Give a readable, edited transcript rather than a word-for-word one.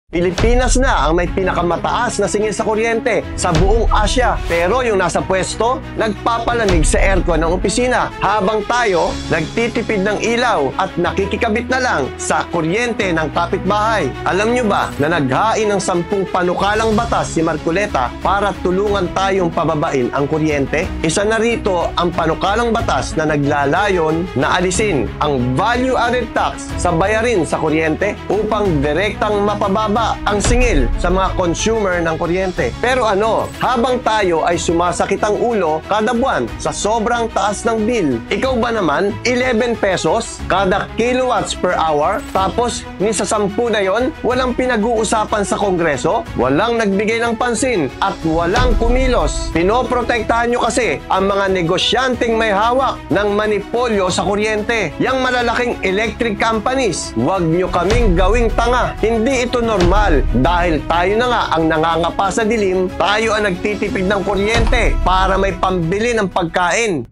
Pilipinas na ang may pinakamataas na singil sa kuryente sa buong Asia. Pero yung nasa pwesto, nagpapalamig sa aircon ng opisina habang tayo nagtitipid ng ilaw at nakikikabit na lang sa kuryente ng kapitbahay. Alam nyo ba na naghain ng 10 panukalang batas si Marcoleta para tulungan tayong pababain ang kuryente? Isa na rito ang panukalang batas na naglalayon na alisin ang value-added tax sa bayarin sa kuryente upang direktang mapababa ang singil sa mga consumer ng kuryente. Pero habang tayo ay sumasakit ang ulo kada buwan sa sobrang taas ng bill, ikaw ba naman 11 pesos kada kilowatts per hour, tapos ni sa 10 na yon walang pinag-uusapan sa Kongreso, walang nagbigay ng pansin at walang kumilos. Pinoprotektahan nyo kasi ang mga negosyanteng may hawak ng manipolyo sa kuryente. Yang malalaking electric companies, wag nyo kaming gawing tanga. Hindi ito normal dahil tayo na nga ang nangangapa sa dilim, tayo ang nagtitipid ng kuryente para may pambili ng pagkain.